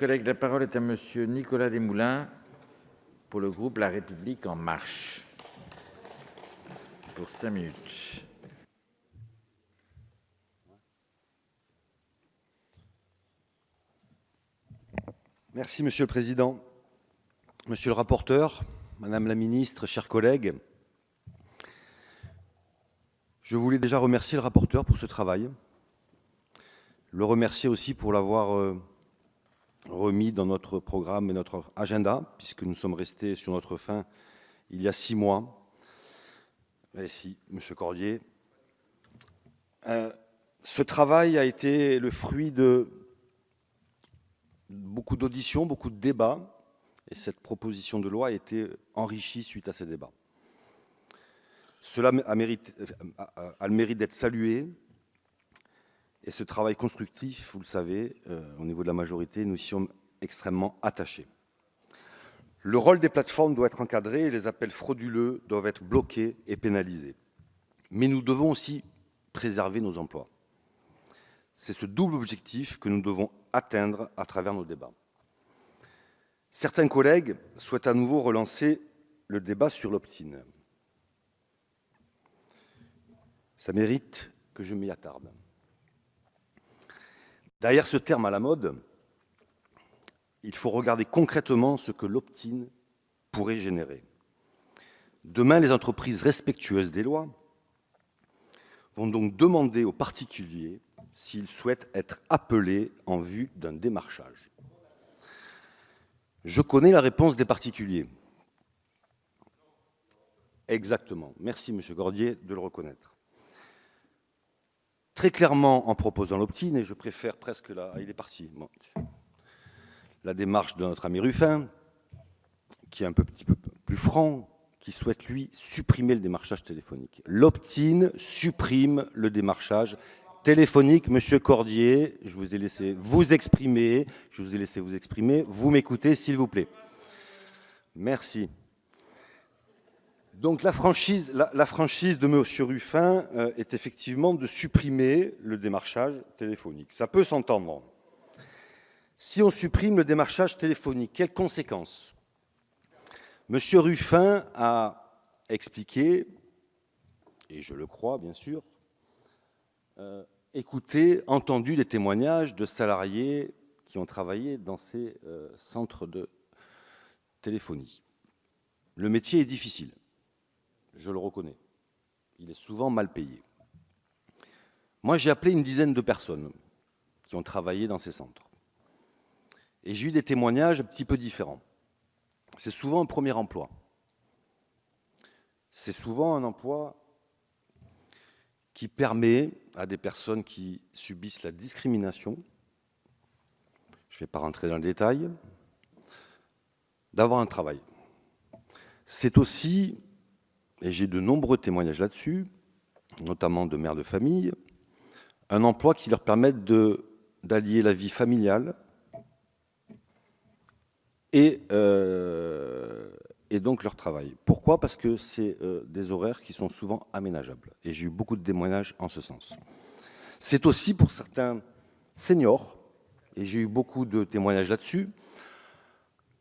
collègues, la parole est à Monsieur Nicolas Desmoulins pour le groupe La République En Marche. Pour 5 minutes. Merci Monsieur le Président. Monsieur le rapporteur, Madame la Ministre, chers collègues, je voulais déjà remercier le rapporteur pour ce travail, le remercier aussi pour l'avoir remis dans notre programme et notre agenda, puisque nous sommes restés sur notre faim il y a 6 mois. Merci, Monsieur Cordier. Ce travail a été le fruit de beaucoup d'auditions, beaucoup de débats, et cette proposition de loi a été enrichie suite à ces débats. Cela a le mérite d'être salué, et ce travail constructif, vous le savez, au niveau de la majorité, nous y sommes extrêmement attachés. Le rôle des plateformes doit être encadré et les appels frauduleux doivent être bloqués et pénalisés. Mais nous devons aussi préserver nos emplois. C'est ce double objectif que nous devons atteindre à travers nos débats. Certains collègues souhaitent à nouveau relancer le débat sur l'opt-in. Ça mérite que je m'y attarde. Derrière ce terme à la mode, il faut regarder concrètement ce que l'opt-in pourrait générer. Demain, les entreprises respectueuses des lois vont donc demander aux particuliers s'ils souhaitent être appelés en vue d'un démarchage. Je connais la réponse des particuliers. Exactement. Merci, Monsieur Cordier, de le reconnaître. Très clairement, en proposant l'opt-in, et je préfère presque la... il est parti. Bon. La démarche de notre ami Ruffin, qui est un petit peu plus franc, qui souhaite, lui, supprimer le démarchage téléphonique. L'opt-in supprime le démarchage téléphonique. Monsieur Cordier, je vous ai laissé vous exprimer. Vous m'écoutez, s'il vous plaît. Merci. Donc la franchise de monsieur Ruffin est effectivement de supprimer le démarchage téléphonique. Ça peut s'entendre. Si on supprime le démarchage téléphonique, quelles conséquences? Monsieur Ruffin a expliqué, et je le crois bien sûr, entendu des témoignages de salariés qui ont travaillé dans ces centres de téléphonie. Le métier est difficile, je le reconnais. Il est souvent mal payé. Moi, j'ai appelé une dizaine de personnes qui ont travaillé dans ces centres. Et j'ai eu des témoignages un petit peu différents. C'est souvent un premier emploi. C'est souvent un emploi qui permet à des personnes qui subissent la discrimination, je ne vais pas rentrer dans le détail, d'avoir un travail. C'est aussi, et j'ai de nombreux témoignages là-dessus, notamment de mères de famille, un emploi qui leur permet d'allier la vie familiale et donc leur travail. Pourquoi? Parce que c'est des horaires qui sont souvent aménageables. Et j'ai eu beaucoup de témoignages en ce sens. C'est aussi pour certains seniors, et j'ai eu beaucoup de témoignages là-dessus,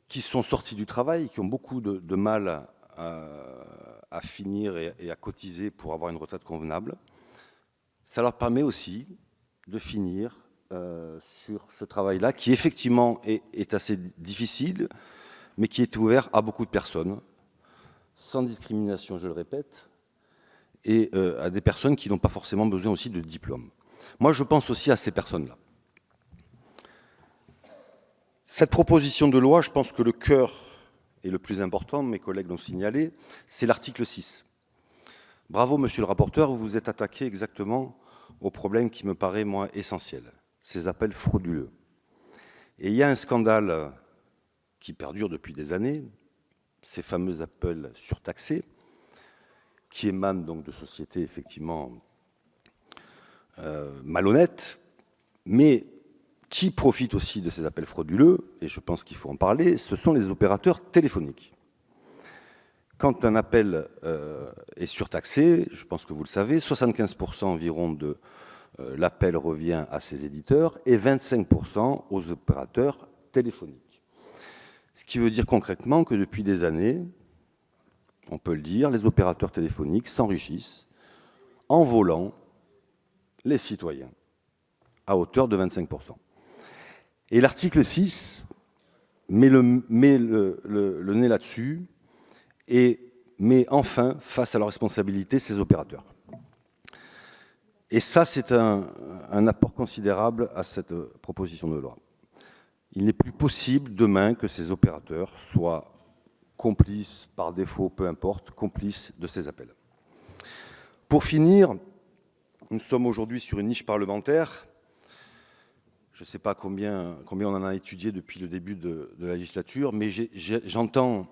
qui sont sortis du travail, qui ont beaucoup de mal à finir et à cotiser pour avoir une retraite convenable. Ça leur permet aussi de finir sur ce travail-là, qui effectivement est assez difficile, mais qui est ouvert à beaucoup de personnes, sans discrimination, je le répète, et à des personnes qui n'ont pas forcément besoin aussi de diplôme. Moi, je pense aussi à ces personnes-là. Cette proposition de loi, je pense que le cœur est le plus important, mes collègues l'ont signalé, c'est l'article 6. Bravo, monsieur le rapporteur, vous vous êtes attaqué exactement au problème qui me paraît, moi, essentiel, ces appels frauduleux. Et il y a un scandale qui perdure depuis des années, ces fameux appels surtaxés, qui émanent donc de sociétés effectivement malhonnêtes, mais qui profitent aussi de ces appels frauduleux, et je pense qu'il faut en parler, ce sont les opérateurs téléphoniques. Quand un appel est surtaxé, je pense que vous le savez, 75% environ de l'appel revient à ses éditeurs et 25% aux opérateurs téléphoniques. Ce qui veut dire concrètement que depuis des années, on peut le dire, les opérateurs téléphoniques s'enrichissent en volant les citoyens à hauteur de 25%. Et l'article 6 met le nez là-dessus et met enfin face à leur responsabilité ces opérateurs. Et ça, c'est un apport considérable à cette proposition de loi. Il n'est plus possible demain que ces opérateurs soient complices, par défaut, peu importe, complices de ces appels. Pour finir, nous sommes aujourd'hui sur une niche parlementaire. Je ne sais pas combien on en a étudié depuis le début de la législature, mais j'entends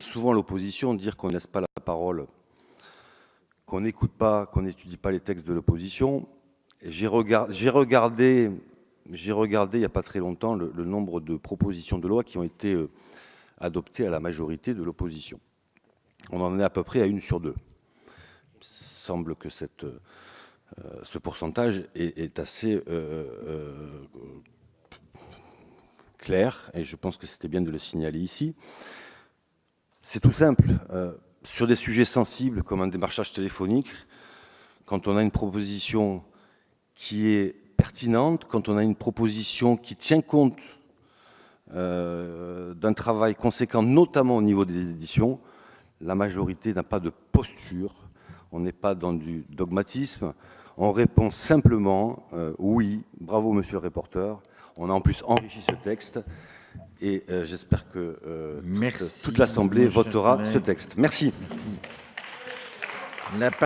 souvent l'opposition dire qu'on ne laisse pas la parole, qu'on n'écoute pas, qu'on n'étudie pas les textes de l'opposition. J'ai regardé il n'y a pas très longtemps le nombre de propositions de loi qui ont été adoptées à la majorité de l'opposition. On en est à peu près à 1 sur 2. Il semble que ce pourcentage est assez clair, et je pense que c'était bien de le signaler ici. C'est tout simple. Sur des sujets sensibles comme un démarchage téléphonique, quand on a une proposition qui est pertinente, quand on a une proposition qui tient compte d'un travail conséquent, notamment au niveau des éditions, la majorité n'a pas de posture, on n'est pas dans du dogmatisme, on répond simplement oui, bravo monsieur le rapporteur, on a en plus enrichi ce texte et j'espère que toute l'Assemblée votera ce texte. Merci. Merci.